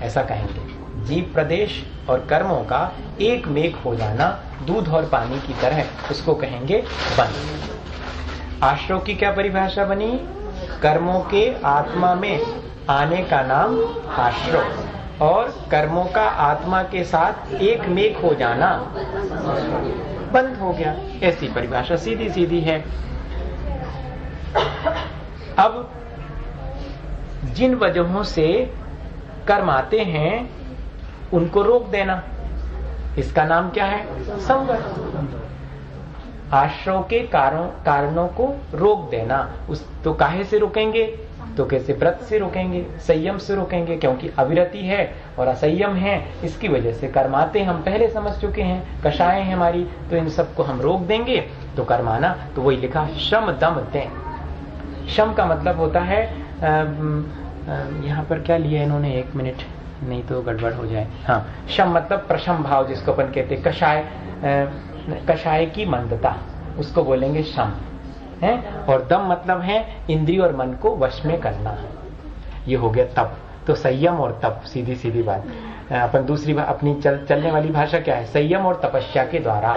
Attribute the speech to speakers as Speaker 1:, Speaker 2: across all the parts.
Speaker 1: ऐसा कहेंगे। जीव प्रदेश और कर्मों का एक मेघ हो जाना दूध और पानी की तरह, उसको कहेंगे बंध। आश्रव की क्या परिभाषा बनी? कर्मों के आत्मा में आने का नाम आश्रव, और कर्मों का आत्मा के साथ एक मेघ हो जाना बंध हो गया। ऐसी परिभाषा सीधी सीधी है। अब जिन वजहों से कर्म आते हैं उनको रोक देना, इसका नाम क्या है? संवर। आश्रव के कारणों को रोक देना। उस तो काहे से रोकेंगे? तो कैसे? व्रत से रोकेंगे, संयम से रोकेंगे, क्योंकि अविरति है और असंयम है, इसकी वजह से कर्म आते हम पहले समझ चुके हैं, कषाय है हमारी, तो इन सबको हम रोक देंगे तो कर्म आना। तो वही लिखा शम दम तें। शम का मतलब होता है, यहाँ पर क्या लिया इन्होंने, एक मिनट, नहीं तो गड़बड़ हो जाए। हाँ, शम मतलब प्रशम भाव, जिसको अपन कहते कषाय, कषाय की मंदता, उसको बोलेंगे शम है। और दम मतलब है इंद्रिय और मन को वश में करना, ये हो गया तप। तो संयम और तप, सीधी सीधी बात। अपन दूसरी अपनी चलने वाली भाषा क्या है? संयम और तपस्या के द्वारा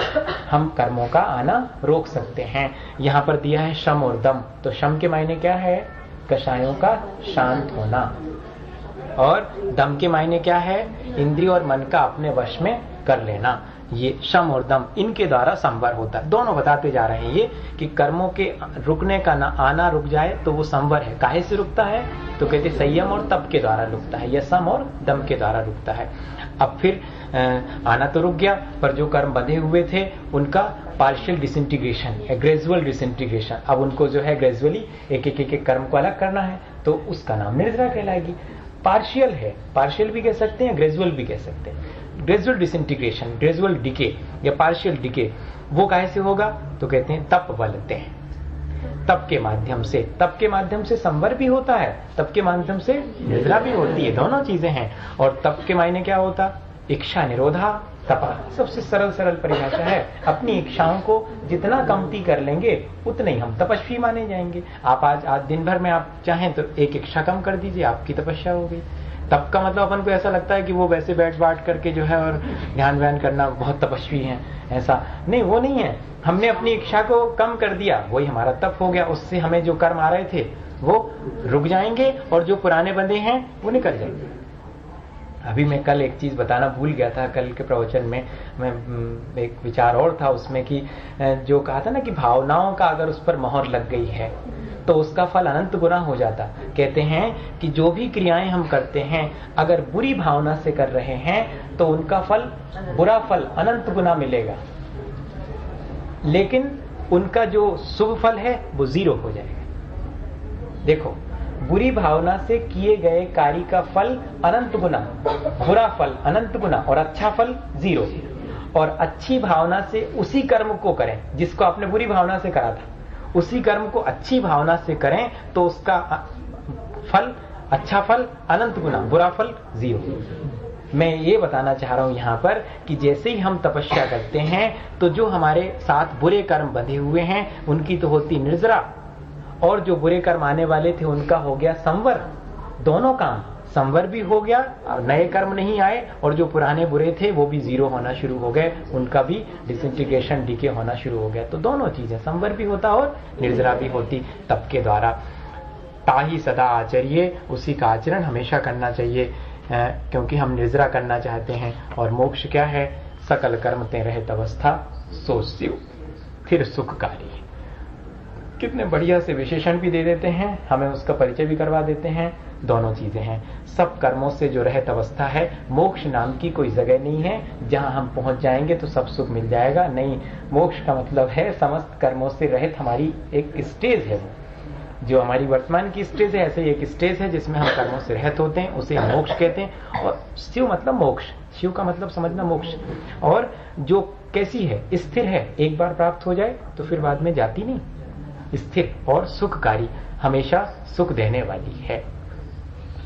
Speaker 1: हम कर्मों का आना रोक सकते हैं। यहाँ पर दिया है शम और दम, तो शम के मायने क्या है? कषायों का शांत होना, और दम के मायने क्या है? इंद्रिय और मन का अपने वश में कर लेना। ये शम और दम, इनके द्वारा संवर होता है। दोनों बताते जा रहे हैं ये कि कर्मों के रुकने का ना आना रुक जाए तो वो संवर है। काहे से रुकता है? तो कहते संयम और तप के द्वारा रुकता है, या सम और दम के द्वारा रुकता है। अब फिर आना तो रुक गया, पर जो कर्म बंधे हुए थे उनका पार्शियल डिसइंटीग्रेशन, ग्रेजुअल डिसइंटीग्रेशन, अब उनको जो है ग्रेजुअली एक एक कर्म को अलग करना है, तो उसका नाम निर्जरा कहलाएगी। पार्शियल है, पार्शियल भी कह सकते हैं, ग्रेजुअल भी कह सकते हैं। ग्रेजुअल डिसइंटीग्रेशन, ग्रेजुअल डिके या पार्शियल डिके, वो कैसे होगा? तो कहते हैं तप बलते हैं। तप के माध्यम से, तप के माध्यम से संवर भी होता है, तप के माध्यम से निद्रा भी होती है, दोनों चीजें हैं। और तप के मायने क्या होता? इच्छा निरोधा तपा, सबसे सरल सरल परिभाषा है। अपनी इच्छाओं को जितना कमती कर लेंगे उतने ही हम तपस्वी माने जाएंगे। आप आज दिन भर में आप चाहें तो एक इच्छा कम कर दीजिए, आपकी तपस्या हो गई। तप का मतलब अपन को ऐसा लगता है कि वो वैसे बैठ बाट करके जो है और ध्यान व्यान करना बहुत तपस्वी हैं, ऐसा नहीं, वो नहीं है। हमने अपनी इच्छा को कम कर दिया, वही हमारा तप हो गया। उससे हमें जो कर्म आ रहे थे वो रुक जाएंगे और जो पुराने बंधे हैं वो निकल जाएंगे। अभी मैं कल एक चीज बताना भूल गया था, कल के प्रवचन में मैं एक विचार और था उसमें कि जो कहा था ना कि भावनाओं का अगर उस पर मोहर लग गई है तो उसका फल अनंत गुना हो जाता। कहते हैं कि जो भी क्रियाएं हम करते हैं अगर बुरी भावना से कर रहे हैं तो उनका फल, बुरा फल अनंत गुना मिलेगा, लेकिन उनका जो शुभ फल है वो 0 हो जाएगा। देखो, बुरी भावना से किए गए कार्य का फल अनंत गुना, बुरा फल अनंत गुना और अच्छा फल 0। और अच्छी भावना से उसी कर्म को करें जिसको आपने बुरी भावना से करा था, उसी कर्म को अच्छी भावना से करें तो उसका फल, अच्छा फल अनंत गुना, बुरा फल 0। मैं ये बताना चाह रहा हूं यहां पर कि जैसे ही हम तपस्या करते हैं तो जो हमारे साथ बुरे कर्म बंधे हुए हैं उनकी तो होती निर्जरा, और जो बुरे कर्म आने वाले थे उनका हो गया संवर। दोनों काम, संवर भी हो गया, नए कर्म नहीं आए, और जो पुराने बुरे थे वो भी 0 होना शुरू हो गए, उनका भी डिसइंटीग्रेशन, डीके होना शुरू हो गया। तो दोनों चीजें, संवर भी होता और निर्जरा भी होती तप के द्वारा। ताही सदा आचर्य, उसी का आचरण हमेशा करना चाहिए, क्योंकि हम निर्जरा करना चाहते हैं। और मोक्ष क्या है? सकल कर्म ते रहत अवस्था सो शिव, फिर सुखकारी। कितने बढ़िया से विशेषण भी दे देते हैं, हमें उसका परिचय भी करवा देते हैं। दोनों चीजें हैं। सब कर्मों से जो रहत अवस्था है, मोक्ष नाम की कोई जगह नहीं है जहां हम पहुंच जाएंगे तो सब सुख मिल जाएगा, नहीं। मोक्ष का मतलब है समस्त कर्मों से रहित हमारी एक स्टेज है, वो जो हमारी वर्तमान की स्टेज है, ऐसे एक स्टेज है जिसमें हम कर्मों से रहित होते हैं, उसे हम मोक्ष कहते हैं। और शिव मतलब मोक्ष, शिव का मतलब समझना मोक्ष। और जो कैसी है? स्थिर है, एक बार प्राप्त हो जाए तो फिर बाद में जाती नहीं, स्थिर और सुखकारी, हमेशा सुख देने वाली है।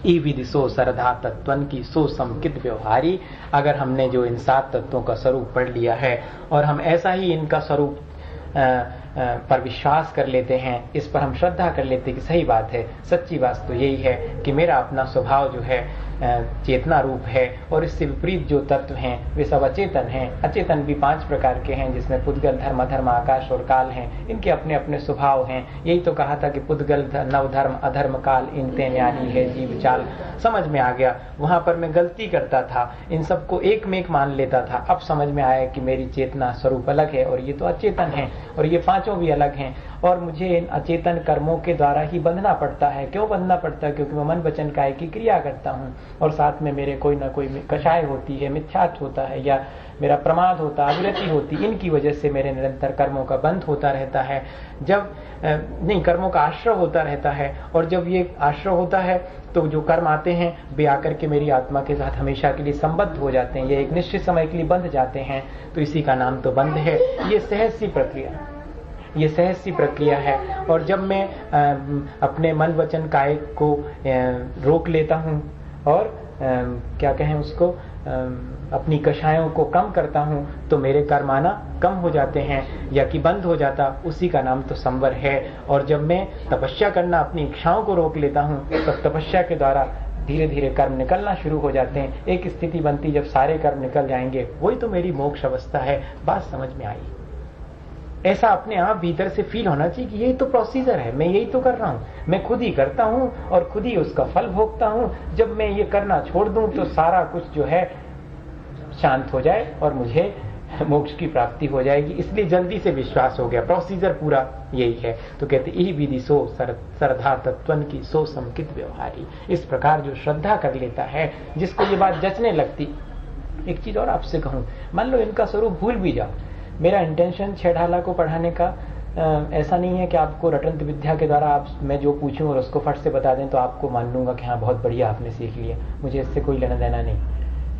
Speaker 1: ई विधि सो सरधा तत्वन की सो समकित व्यवहारी। अगर हमने जो इन 7 तत्वों का स्वरूप पढ़ लिया है और हम ऐसा ही इनका स्वरूप पर विश्वास कर लेते हैं, इस पर हम श्रद्धा कर लेते हैं कि सही बात है, सच्ची बात तो यही है कि मेरा अपना स्वभाव जो है चेतना रूप है, और इससे विपरीत जो तत्व हैं वे सब अचेतन हैं। अचेतन भी 5 प्रकार के हैं, जिसमें पुद्गल, धर्म, अधर्म, आकाश और काल हैं। इनके अपने अपने स्वभाव हैं। यही तो कहा था कि पुद्गल, नवधर्म, अधर्म, काल, इनते न्यारी है जीव चाल। समझ में आ गया। वहां पर मैं गलती करता था, इन सबको एक में एक मान लेता था। अब समझ में आया कि मेरी चेतना स्वरूप अलग है और ये तो अचेतन है, और ये 5 भी अलग हैं, और मुझे इन अचेतन कर्मों के द्वारा ही बंधना पड़ता है। क्यों बंधना पड़ता है? क्योंकि मैं मन वचन काया की क्रिया करता हूँ, और साथ में मेरे कोई ना कोई कषाय होती है, मिथ्यात्व होता है, या मेरा प्रमाद होता, अविरति होती। इनकी वजह से मेरे निरंतर कर्मों का बंध होता रहता है। जब कर्मों का आश्रय होता रहता है, और जब ये आश्रय होता है तो जो कर्म आते हैं वे आकर के मेरी आत्मा के साथ हमेशा के लिए संबद्ध हो जाते हैं, ये एक निश्चित समय के लिए बंध जाते हैं। तो इसी का नाम तो बंध है। ये सहज सी प्रक्रिया, ये सहज सी प्रक्रिया है। और जब मैं अपने मन वचन काय को रोक लेता हूँ और क्या कहें उसको, अपनी कषायों को कम करता हूँ, तो मेरे कर्म आना कम हो जाते हैं, या कि बंद हो जाता। उसी का नाम तो संवर है। और जब मैं तपस्या करना, अपनी इच्छाओं को रोक लेता हूँ, तो तपस्या के द्वारा धीरे धीरे कर्म निकलना शुरू हो जाते हैं। एक स्थिति बनती जब सारे कर्म निकल जाएंगे, वही तो मेरी मोक्ष अवस्था है। बात समझ में आई? ऐसा अपने आप भीतर से फील होना चाहिए कि यही तो प्रोसीजर है, मैं यही तो कर रहा हूं, मैं खुद ही करता हूं और खुद ही उसका फल भोगता हूं। जब मैं ये करना छोड़ दूं तो सारा कुछ जो है शांत हो जाए और मुझे मोक्ष की प्राप्ति हो जाएगी। इसलिए जल्दी से विश्वास हो गया, प्रोसीजर पूरा यही है। तो कहते यही विधि सो श्रद्धा तत्वन की सो समकित व्यवहारी। इस प्रकार जो श्रद्धा कर लेता है, जिसको ये बात जचने लगती। एक चीज और आपसे कहूं, मान लो इनका स्वरूप भूल भी जाओ। मेरा इंटेंशन छेड़ाला को पढ़ाने का ऐसा नहीं है कि आपको रटंत विद्या के द्वारा आप मैं जो पूछूं और उसको फट से बता दें तो आपको मान लूंगा कि हाँ बहुत बढ़िया आपने सीख लिया। मुझे इससे कोई लेना देना नहीं,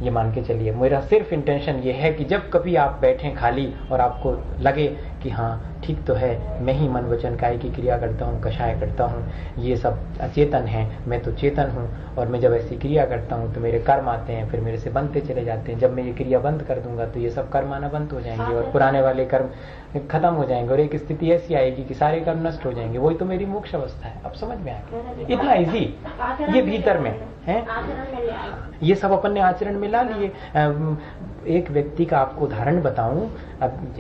Speaker 1: ये मान के चलिए। मेरा सिर्फ इंटेंशन ये है कि जब कभी आप बैठें खाली और आपको लगे कि हाँ ठीक तो है, मैं ही मन वचन काय की क्रिया करता हूँ, कषाय करता हूँ, ये सब अचेतन है, मैं तो चेतन हूँ, और मैं जब ऐसी क्रिया करता हूँ तो मेरे कर्म आते हैं, फिर मेरे से बनते चले जाते हैं। जब मैं ये क्रिया बंद कर दूंगा तो ये सब कर्म आना बंद हो जाएंगे और पुराने वाले कर्म खत्म हो जाएंगे, और एक स्थिति ऐसी आएगी कि सारे कर्म नष्ट हो जाएंगे। वही तो मेरी मोक्ष अवस्था है। अब समझ में आ गया? इतना इजी, ये भीतर में है। ये सब अपन ने आचरण में ला लिए। एक व्यक्ति का आपको उदाहरण बताऊं, अब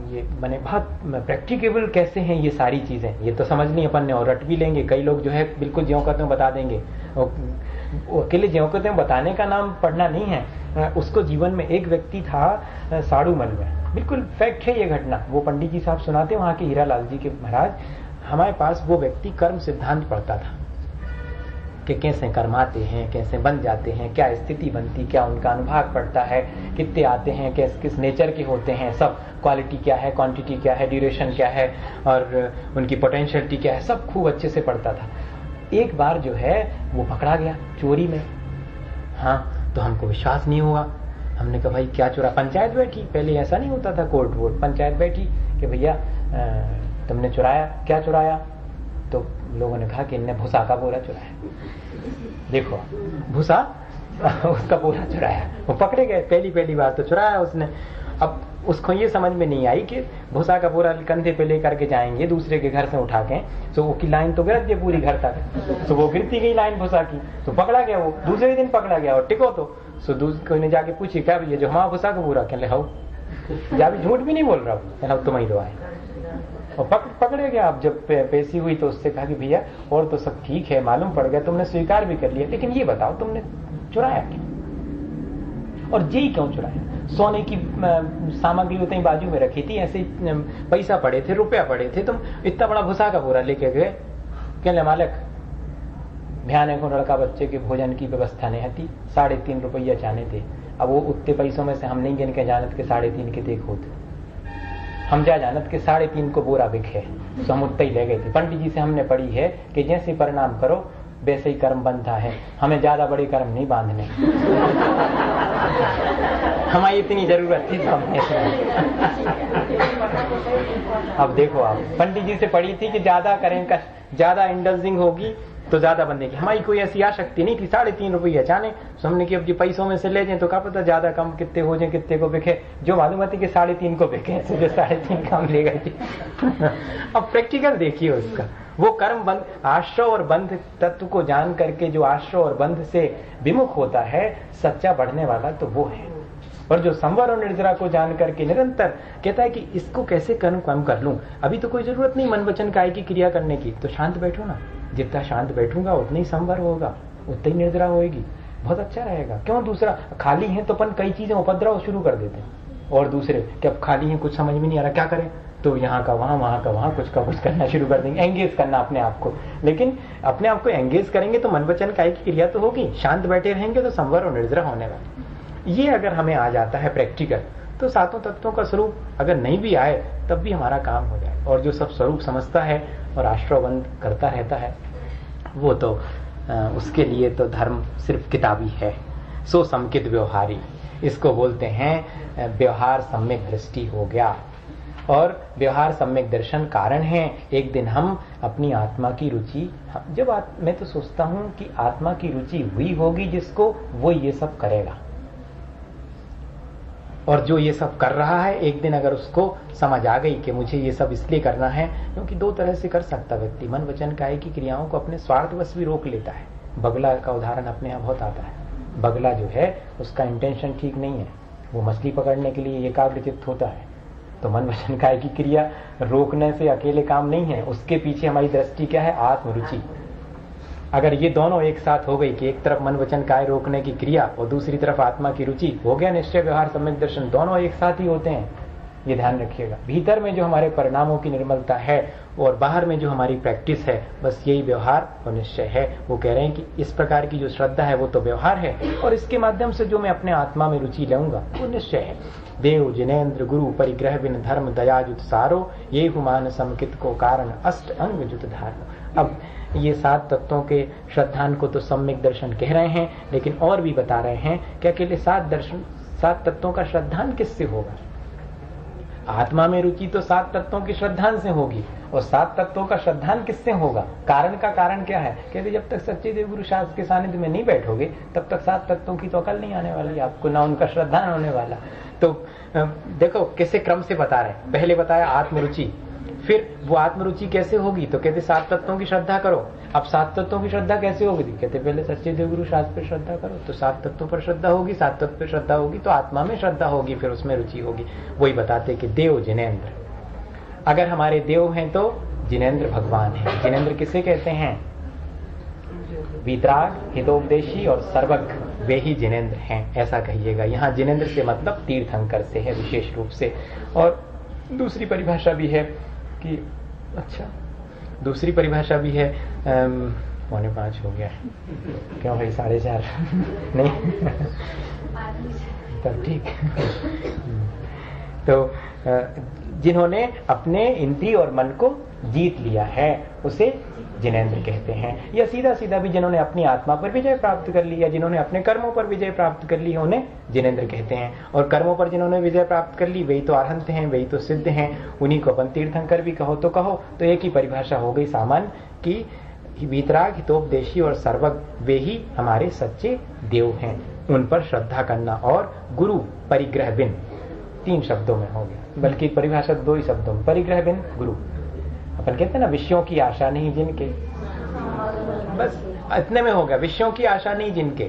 Speaker 1: ये मैंने बहुत प्रैक्टिकेबल कैसे हैं ये सारी चीजें, ये तो समझनी अपन ने और रट भी लेंगे। कई लोग जो है बिल्कुल ज्यों कहते हैं बता देंगे, अकेले ज्यों कहते हैं बताने का नाम पढ़ना नहीं है। उसको जीवन में एक व्यक्ति था साड़ूमल में, बिल्कुल फैक्ट है ये घटना। वो पंडित जी साहब सुनाते वहां के हीरालाल जी के महाराज, हमारे पास वो व्यक्ति कर्म सिद्धांत पढ़ता था कि कैसे कर्म आते हैं, कैसे बन जाते हैं, क्या स्थिति बनती, क्या उनका अनुभाग पड़ता है, कितने आते हैं, किस नेचर के होते हैं, सब क्वालिटी क्या है, क्वांटिटी क्या है, ड्यूरेशन क्या है, और उनकी पोटेंशियलिटी क्या है, सब खूब अच्छे से पढ़ता था। एक बार जो है वो पकड़ा गया चोरी में। हाँ, तो हमको विश्वास नहीं हुआ। हमने कहा भाई क्या चोरा? पंचायत बैठी, पहले ऐसा नहीं होता था, कोर्ट वोट, पंचायत बैठी कि भैया तुमने चुराया, क्या चुराया? तो लोगों ने कहा कि इनने भूसा का बोरा चुराया। देखो, भूसा उसका बोरा चुराया। वो पकड़े गए, पहली बार तो चुराया उसने। अब उसको ये समझ में नहीं आई कि भूसा का बोरा कंधे पे लेकर के जाएंगे दूसरे के घर से उठा के, तो वो की लाइन तो गिरत गई पूरी घर तक, तो वो गिरती गई लाइन भूसा की, तो पकड़ा गया। वो दूसरे दिन पकड़ा गया और टिको तो दूसरे ने जाके पूछी क्या भैया जो हमारा भूसा का बोरा, कहले हाउ, या भी झूठ भी नहीं बोल रहा हूँ, तुम ही दो आए। और पकड़े गया। अब जब पेशी हुई तो उससे कहा कि भैया और तो सब ठीक है, मालूम पड़ गया, तुमने स्वीकार भी कर लिया, लेकिन ये बताओ तुमने चुराया क्यों, और जी क्यों चुराया? सोने की सामग्री उतनी बाजू में रखी थी, ऐसे पैसा पड़े थे, रुपया पड़े थे, तुम इतना बड़ा भूसा का बोरा लेके गए। कहले मालिक भयाने को लड़का बच्चे के भोजन की व्यवस्था नहीं थी, 3.5 रुपया चाहने थे। अब वो उतने पैसों में से हम नहीं गिन के जानत के 3.5 के देख होते, हम जा जानत के 3.5 को बोरा बिके, तो हम उतने ही ले गए थे। पंडित जी से हमने पढ़ी है कि जैसे परिणाम करो वैसे ही कर्म बनता है, हमें ज्यादा बड़े कर्म नहीं बांधने। हमारी इतनी जरूरत थी तो हमने अब देखो आप, पंडित जी से पढ़ी थी कि ज्यादा करें, ज्यादा इंडल्जिंग होगी तो ज्यादा बनने की हमारी कोई ऐसी आशक्ति नहीं थी। 3.5 रुपये अचानक तो हमने कि अब जी पैसों में से ले जाए तो क्या पता ज्यादा कम कितने हो जाए, कितने को बिके। जो मालूम है कि 3.5 को बिके, जो 3.5 कम ले गए थे। अब प्रैक्टिकल देखिए उसका, वो कर्म बंध, आश्रय और बंध तत्व को जान करके जो आश्रय और बंध से विमुख होता है, सच्चा बढ़ने वाला तो वो है। और जो संवर और निर्जरा को जान करके निरंतर कहता है कि इसको कैसे कम कर लूं, अभी तो कोई जरूरत नहीं मन वचन काया की क्रिया करने की, तो शांत बैठो ना। जितना शांत बैठूंगा उतना ही संवर होगा, उतना ही निर्जरा होगी, बहुत अच्छा रहेगा। क्यों दूसरा खाली है तो अपन कई चीजें उपद्रव शुरू कर देते हैं, और दूसरे कि अब खाली है कुछ समझ में नहीं आ रहा क्या करें, तो यहाँ का वहां, वहां का वहां, कुछ का कुछ करना शुरू कर देंगे, एंगेज करना अपने आप को। लेकिन अपने आप को एंगेज करेंगे तो मन वचन काया की क्रिया तो होगी, शांत बैठे रहेंगे तो संवर और निर्जरा होने वाले। ये अगर हमें आ जाता है प्रैक्टिकल, तो सातों तत्वों का स्वरूप अगर नहीं भी आए तब भी हमारा काम हो जाए। और जो सब स्वरूप समझता है और आश्रयबंद करता रहता है, वो तो उसके लिए तो धर्म सिर्फ किताबी है। सो समकित व्यवहारी, इसको बोलते हैं व्यवहार सम्यक दृष्टि हो गया। और व्यवहार सम्यक दर्शन कारण है एक दिन हम अपनी आत्मा की रुचि, जब मैं तो सोचता हूं कि आत्मा की रुचि हुई होगी जिसको, वो ये सब करेगा। और जो ये सब कर रहा है, एक दिन अगर उसको समझ आ गई कि मुझे ये सब इसलिए करना है, क्योंकि दो तरह से कर सकता व्यक्ति, मन वचन काया की क्रियाओं को अपने स्वार्थवश भी रोक लेता है। बगला का उदाहरण अपने यहाँ बहुत आता है। बगला जो है उसका इंटेंशन ठीक नहीं है, वो मछली पकड़ने के लिए एकाग्रचित्त होता है। तो मन वचन काया की क्रिया रोकने से अकेले काम नहीं है, उसके पीछे हमारी दृष्टि क्या है, आत्मरुचि। अगर ये दोनों एक साथ हो गई कि एक तरफ मन वचन काया रोकने की क्रिया और दूसरी तरफ आत्मा की रुचि, हो गया निश्चय व्यवहार सम्यक दर्शन। दोनों एक साथ ही होते हैं, ये ध्यान रखिएगा। भीतर में जो हमारे परिणामों की निर्मलता है और बाहर में जो हमारी प्रैक्टिस है, बस यही व्यवहार और निश्चय है। वो कह रहे हैं कि इस प्रकार की जो श्रद्धा है वो तो व्यवहार है, और इसके माध्यम से जो मैं अपने आत्मा में रुचि लूंगा वो निश्चय है। देव जिनेन्द्र गुरु परिग्रह बिन धर्म दया जुत सारो, ये हुमान समकित को कारण अष्ट अंग जुत धारो। अब ये 7 तत्वों के श्रद्धान को तो सम्यक दर्शन कह रहे हैं, लेकिन और भी बता रहे हैं कि अकेले 7 तत्वों का श्रद्धान किससे होगा। आत्मा में रुचि तो 7 तत्वों की श्रद्धान से होगी, और 7 तत्वों का श्रद्धान किससे होगा। कारण का कारण क्या है, कहते जब तक सच्चे देव गुरु शास्त्र के सानिध्य में नहीं बैठोगे तब तक 7 तत्वों की तो अकल नहीं आने वाली आपको, ना उनका श्रद्धान होने वाला। तो देखो कैसे क्रम से बता रहे हैं। पहले बताया आत्मरुचि, फिर वो आत्मरुचि कैसे होगी, तो कहते 7 तत्वों की श्रद्धा करो। अब 7 तत्वों की श्रद्धा कैसे होगी, कहते पहले सच्चे देव गुरु शास्त्र पर श्रद्धा करो, तो 7 तत्वों पर श्रद्धा होगी, 7 तत्व पर श्रद्धा होगी तो आत्मा में श्रद्धा होगी, फिर उसमें रुचि होगी। वही बताते कि देव जिनेन्द्र, अगर हमारे देव हैं तो जिनेन्द्र भगवान है। जिनेन्द्र किसे कहते हैं, वीतराग, हितोपदेशी और सर्वज्ञ, वे ही जिनेन्द्र हैं, ऐसा कहिएगा। यहाँ जिनेन्द्र से मतलब तीर्थंकर से है विशेष रूप से। और दूसरी परिभाषा भी है कि, अच्छा दूसरी परिभाषा भी है, 4:45 हो गया है, क्यों भाई 4:30 नहीं तब ठीक। तो जिन्होंने अपने इंद्रिय और मन को जीत लिया है उसे जिनेन्द्र कहते हैं। या सीधा सीधा भी जिन्होंने अपनी आत्मा पर विजय प्राप्त कर लिया, जिन्होंने अपने कर्मों पर विजय प्राप्त कर ली है, उन्हें जिनेन्द्र कहते हैं। और कर्मों पर जिन्होंने विजय प्राप्त कर ली वही तो अरहंत हैं, वही तो सिद्ध हैं, उन्हीं को अपन तीर्थंकर भी कहो तो कहो। तो एक ही परिभाषा हो गई सामान्य कि वीतराग, हितोपदेशी और सर्वज्ञ वे ही हमारे सच्चे देव हैं, उन पर श्रद्धा करना। और गुरु परिग्रह बिन, 3 शब्दों में हो गया, बल्कि परिभाषा 2 ही शब्दों में, परिग्रह बिन गुरु। अपन कहते हैं ना विषयों की आशा नहीं जिनके, बस इतने में हो गया, विषयों की आशा नहीं जिनके।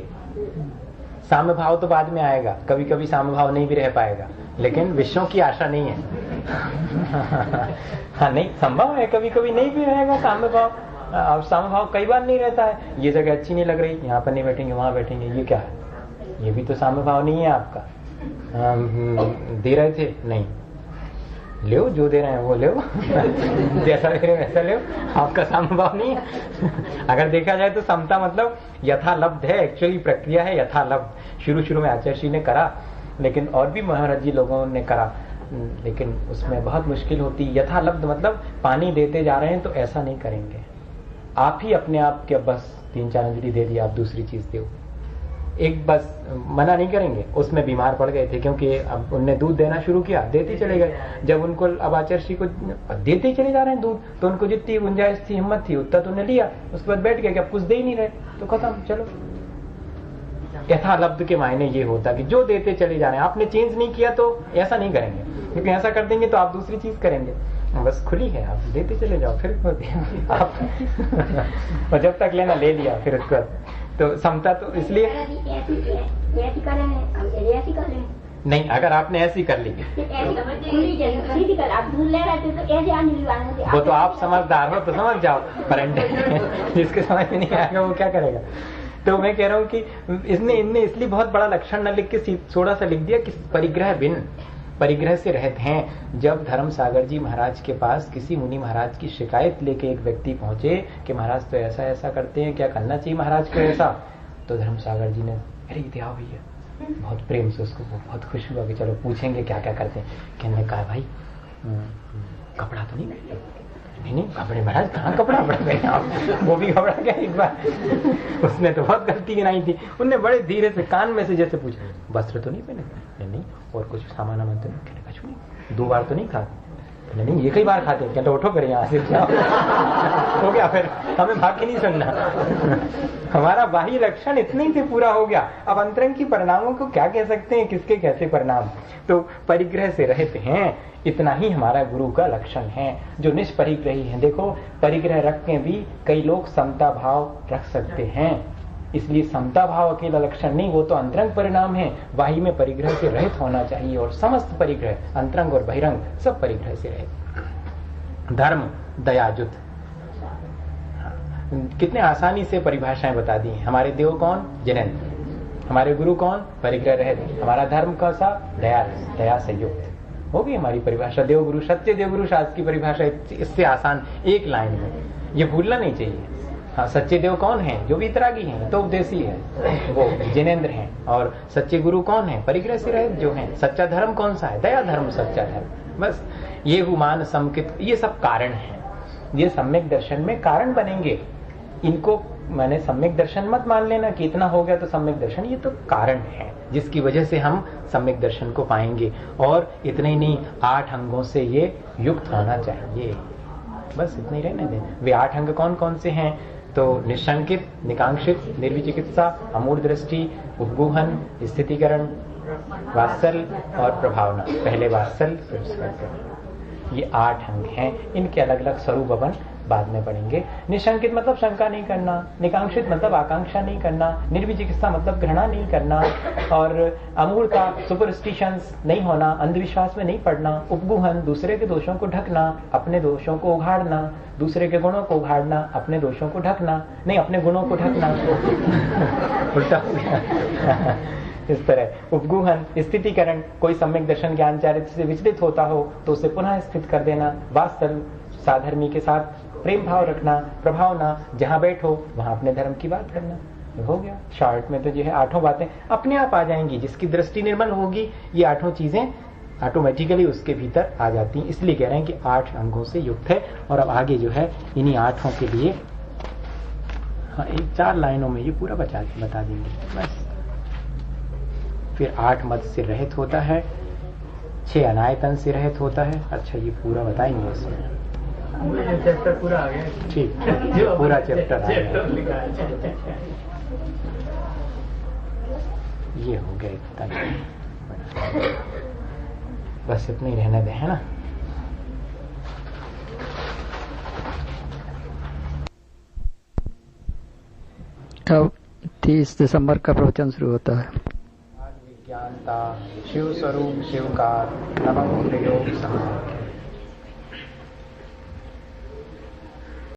Speaker 1: साम्य भाव तो बाद में आएगा, कभी कभी साम्य भाव नहीं भी रह पाएगा, लेकिन विषयों की आशा नहीं है। हाँ नहीं, संभव है कभी कभी नहीं भी रहेगा साम्य भाव। अब साम्य भाव कई बार नहीं रहता है, ये जगह अच्छी नहीं लग रही, यहाँ पर नहीं बैठेंगे वहां बैठेंगे, ये क्या है, ये भी तो साम्य भाव नहीं है आपका। दे रहे थे नहीं, ले जो दे रहे हैं वो ले जैसा दे रहे हैं वैसा ले, आपका साम्य भाव नहीं है। अगर देखा जाए तो समता मतलब यथालब्ध है, एक्चुअली प्रक्रिया है यथालब्ध। शुरू में आचार्य जी ने करा, लेकिन और भी महाराज जी लोगों ने करा, लेकिन उसमें बहुत मुश्किल होती। यथालब्ध मतलब पानी देते जा रहे हैं तो ऐसा नहीं करेंगे, आप ही अपने आप के बस 3-4 अंजलि दे दिया, आप दूसरी चीज दो, एक बस मना नहीं करेंगे, उसमें बीमार पड़ गए थे क्योंकि अब उनने दूध देना शुरू किया, देते चले गए। जब उनको अब आचर्षी को देते ही चले जा रहे हैं दूध, तो उनको जितनी गुंजाइश थी, हिम्मत थी, उतना तो उन्हें लिया। उसके बाद बैठ गए कि अब कुछ दे ही नहीं रहे, तो खत्म, चलो। यथालब्ध के मायने ये होता कि जो देते चले जा रहे हैं, आपने चेंज नहीं किया तो ऐसा नहीं करेंगे, क्योंकि ऐसा कर देंगे तो आप दूसरी चीज करेंगे। बस खुली है, आप देते चले जाओ, फिर आप और जब तक लेना ले लिया, फिर उसके बाद तो समता। तो इसलिए नहीं, अगर आपने ऐसी कर ली वो तो आप समझदार हो तो समझ जाओ, पर जिसके समझ में नहीं आएगा वो क्या करेगा। तो मैं कह रहा हूँ कि इनने इसलिए बहुत बड़ा लक्षण न लिख के थोड़ा सा लिख दिया कि परिग्रह बिन, परिग्रह से रहित हैं। जब धर्म सागर जी महाराज के पास किसी मुनि महाराज की शिकायत लेके एक व्यक्ति पहुंचे कि महाराज तो ऐसा ऐसा करते हैं, क्या करना चाहिए महाराज को ऐसा, तो धर्म सागर जी ने अरे इतिहास भैया बहुत प्रेम से उसको बहुत खुश हुआ कि चलो पूछेंगे क्या क्या करते हैं। कहने कहा भाई कपड़ा तो नहीं, नहीं कपड़े महाराज कहाँ कपड़ा पड़ गए आप, वो भी घबरा गया एक बार। उसने तो बहुत गलती गिनाई थी। उनने बड़े धीरे से कान में से जैसे पूछा वस्त्र तो नहीं पहने, नहीं और कुछ सामान वामान तो नहीं, कहने का नहीं 2 बार तो नहीं खा, नहीं ये कई बार खाते हैं, कहते उठो करें यहाँ से हो गया, फिर हमें बाकी नहीं सुनना। हमारा बाह्य लक्षण इतने ही से पूरा हो गया, अब अंतरंग की परिणामों को क्या कह सकते हैं, किसके कैसे परिणाम। तो परिग्रह से रहित हैं, इतना ही हमारा गुरु का लक्षण है, जो निष्परिग्रही है। देखो परिग्रह रख के भी कई लोग समता भाव रख सकते हैं, इसलिए समता भाव अकेला लक्षण नहीं, वो तो अंतरंग परिणाम है। वाही में परिग्रह से रहित होना चाहिए, और समस्त परिग्रह अंतरंग और बहिरंग सब परिग्रह से रहित। धर्म दयाजुत, कितने आसानी से परिभाषाएं बता दी। हमारे देव कौन, जिनेंद्र। हमारे गुरु कौन, परिग्रह रहित। हमारा धर्म कैसा, दया, दया से युक्त। हो गई हमारी परिभाषा। देव गुरु, सत्य देव गुरु शास्त्र की परिभाषा इससे आसान, एक लाइन में, ये भूलना नहीं चाहिए। हाँ, सच्चे देव कौन है, जो वितरागी हैं, तो उपदेशी है, वो जिनेंद्र हैं। और सच्चे गुरु कौन है, परिग्रह से रहित जो हैं। सच्चा धर्म कौन सा है, दया धर्म सच्चा धर्म। बस ये हुमान समकित, ये सब कारण है, ये सम्यक दर्शन में कारण बनेंगे। इनको मैंने सम्यक दर्शन मत मान लेना कि इतना हो गया तो सम्यक दर्शन, ये तो कारण है जिसकी वजह से हम सम्यक दर्शन को पाएंगे। और इतने ही नहीं, 8 अंगों से ये युक्त होना चाहिए, बस इतने ही रहने दें। वे 8 अंग कौन कौन से हैं, तो निशंकित, निकांक्षित, निर्विचिकित्सा, अमूढ़ दृष्टि, उपगूहन, स्थितिकरण, वात्सल्य और प्रभावना। पहले वात्सल्य फिर उसका, ये 8 अंग हैं। इनके अलग अलग स्वरूप अपन बाद में पढ़ेंगे। निशंकित मतलब शंका नहीं करना, निकांक्षित मतलब आकांक्षा नहीं करना, निर्विचिकित्सा मतलब घृणा नहीं करना, और अमूढ़ता सुपरस्टिशंस नहीं होना, अंधविश्वास में नहीं पड़ना, उपगूहन दूसरे के दोषों को ढकना, अपने दोषों को उघाड़ना, दूसरे के गुणों को उघाड़ना, अपने दोषों को ढकना, नहीं अपने गुणों को ढकना उल्टा हो गया। इस तरह उपगूहन, स्थितिकरण, कोई सम्यक दर्शन ज्ञान चारित्र से विचलित होता हो तो उसे पुनः स्थित कर देना, वात्सल्य, साधर्मी के साथ प्रेम भाव रखना, प्रभावना, जहां बैठो वहां अपने धर्म की बात करना। हो गया। शॉर्ट में तो जो है 8 बातें अपने आप आ जाएंगी। जिसकी दृष्टि निर्मल होगी ये 8 चीजें ऑटोमेटिकली उसके भीतर आ जाती हैं। इसलिए कह रहे हैं कि 8 अंगों से युक्त है। और अब आगे जो है इन्हीं 8 के लिए, हाँ, 4 लाइनों में ये पूरा बता देंगे बस। फिर 8 मत से रहित होता है, 6 अनायतन से रहित होता है। अच्छा, ये पूरा बताएंगे इसमें,
Speaker 2: चैप्टर पूरा आ गया।
Speaker 1: ठीक, पूरा चैप्टर आ गया। ये हो गया इतना, बस इतना ही रहने दें, है ना।
Speaker 3: कब 30 दिसंबर का प्रवचन शुरू होता है।
Speaker 1: विज्ञानता, शिव स्वरूप, शिवकार, नमः योग समाधि।